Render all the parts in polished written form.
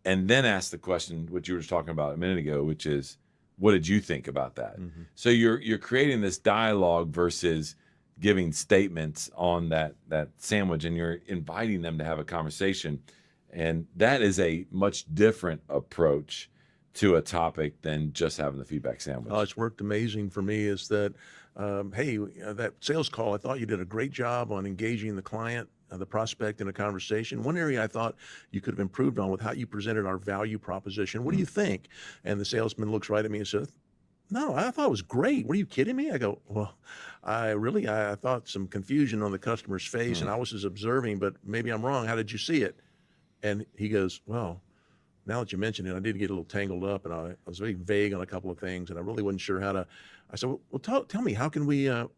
and then ask the question, which you were talking about a minute ago, which is, what did you think about that? Mm-hmm. So you're creating this dialogue versus giving statements on that sandwich, and you're inviting them to have a conversation. And that is a much different approach to a topic than just having the feedback sandwich. It's worked amazing for me is that, hey, that sales call, I thought you did a great job on engaging the client, the prospect in a conversation. One area I thought you could have improved on with how you presented our value proposition. What do you think? And the salesman looks right at me and says, no, I thought it was great. Were you kidding me? I go, well, I thought some confusion on the customer's face, and I was just observing, but maybe I'm wrong. How did you see it? And he goes, well, now that you mention it, I did get a little tangled up, and I was very vague on a couple of things, and I really wasn't sure how to. I said, well, tell me, how can we have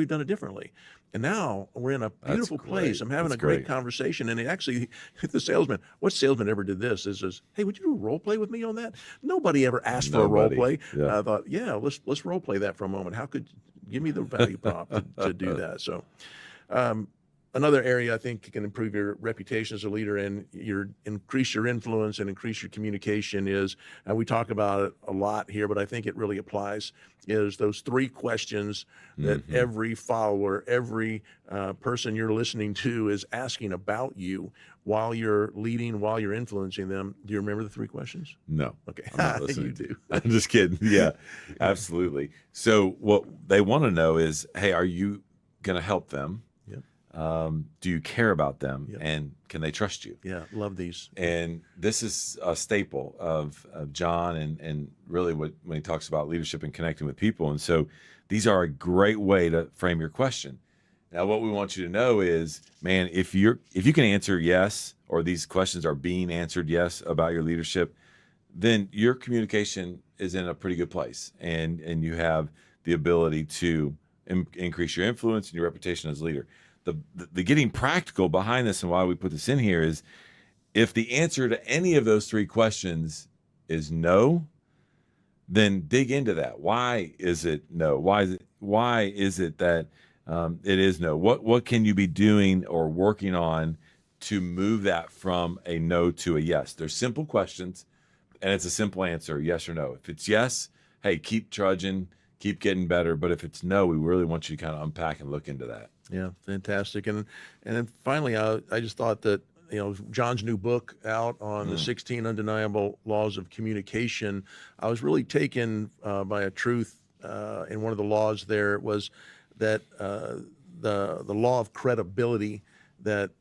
done it differently? And now we're in a beautiful place. I'm having a great conversation, and the salesman, what salesman ever did this? Is says, hey, would you do a role play with me on that? Nobody ever asked for a role play. Yeah. I thought, yeah, let's role play that for a moment. How could give me the value prop to do that? So. Another area I think can improve your reputation as a leader and increase your influence and increase your communication is, and we talk about it a lot here, but I think it really applies, is those 3 questions that every follower, every person you're listening to is asking about you while you're leading, while you're influencing them. Do you remember the 3 questions? No. Okay. I'm not listening. You do. I'm just kidding. Yeah, absolutely. So what they want to know is, hey, are you going to help them? Do you care about them? Yep. And can they trust you? Yeah, love these. And this is a staple of John and really when he talks about leadership and connecting with people. And so these are a great way to frame your question. Now, what we want you to know is, man, if you can answer yes, or these questions are being answered yes about your leadership, then your communication is in a pretty good place, and you have the ability to increase your influence and your reputation as a leader. The getting practical behind this and why we put this in here is, if the answer to any of those 3 questions is no, then dig into that. Why is it no? Why is it that it is no? What can you be doing or working on to move that from a no to a yes? They're simple questions, and it's a simple answer, yes or no. If it's yes, hey, keep trudging, keep getting better. But if it's no, we really want you to kind of unpack and look into that. Yeah, fantastic. And then finally, I just thought that, John's new book out on the 16 undeniable laws of communication, I was really taken by a truth in one of the laws there was that the law of credibility, that,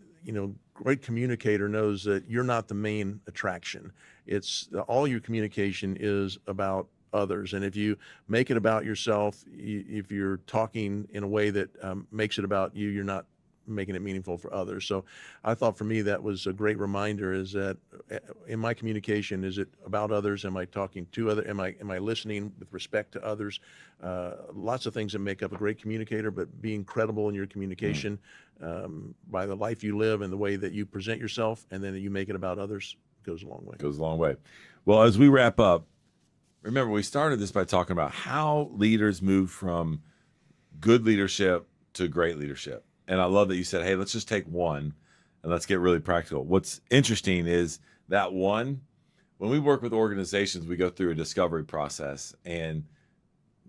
great communicator knows that you're not the main attraction. It's all your communication is about others. And if you make it about yourself, if you're talking in a way that makes it about you, you're not making it meaningful for others. So I thought for me that was a great reminder, is that in my communication, is it about others? Am I talking to others? Am I listening with respect to others? Lots of things that make up a great communicator, but being credible in your communication by the life you live and the way that you present yourself, and then you make it about others, goes a long way. Goes a long way. Well, as we wrap up, remember, we started this by talking about how leaders move from good leadership to great leadership. And I love that you said, hey, let's just take one and let's get really practical. What's interesting is that one, when we work with organizations, we go through a discovery process, and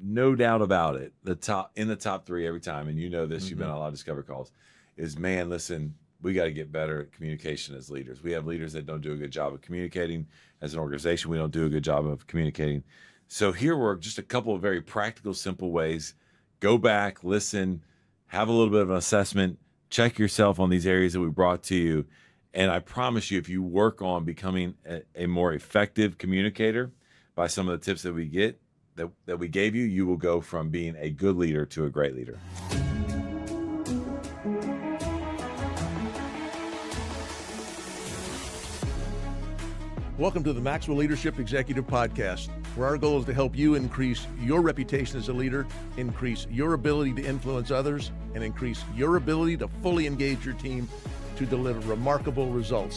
no doubt about it, in the top 3 every time, and you know this, you've been on a lot of discovery calls, is, man, listen, we got to get better at communication as leaders. We have leaders that don't do a good job of communicating. As an organization, we don't do a good job of communicating. So here were just a couple of very practical, simple ways. Go back, listen, have a little bit of an assessment, check yourself on these areas that we brought to you. And I promise you, if you work on becoming a more effective communicator by some of the tips that we gave you, you will go from being a good leader to a great leader. Welcome to the Maxwell Leadership Executive Podcast, where our goal is to help you increase your reputation as a leader, increase your ability to influence others, and increase your ability to fully engage your team to deliver remarkable results.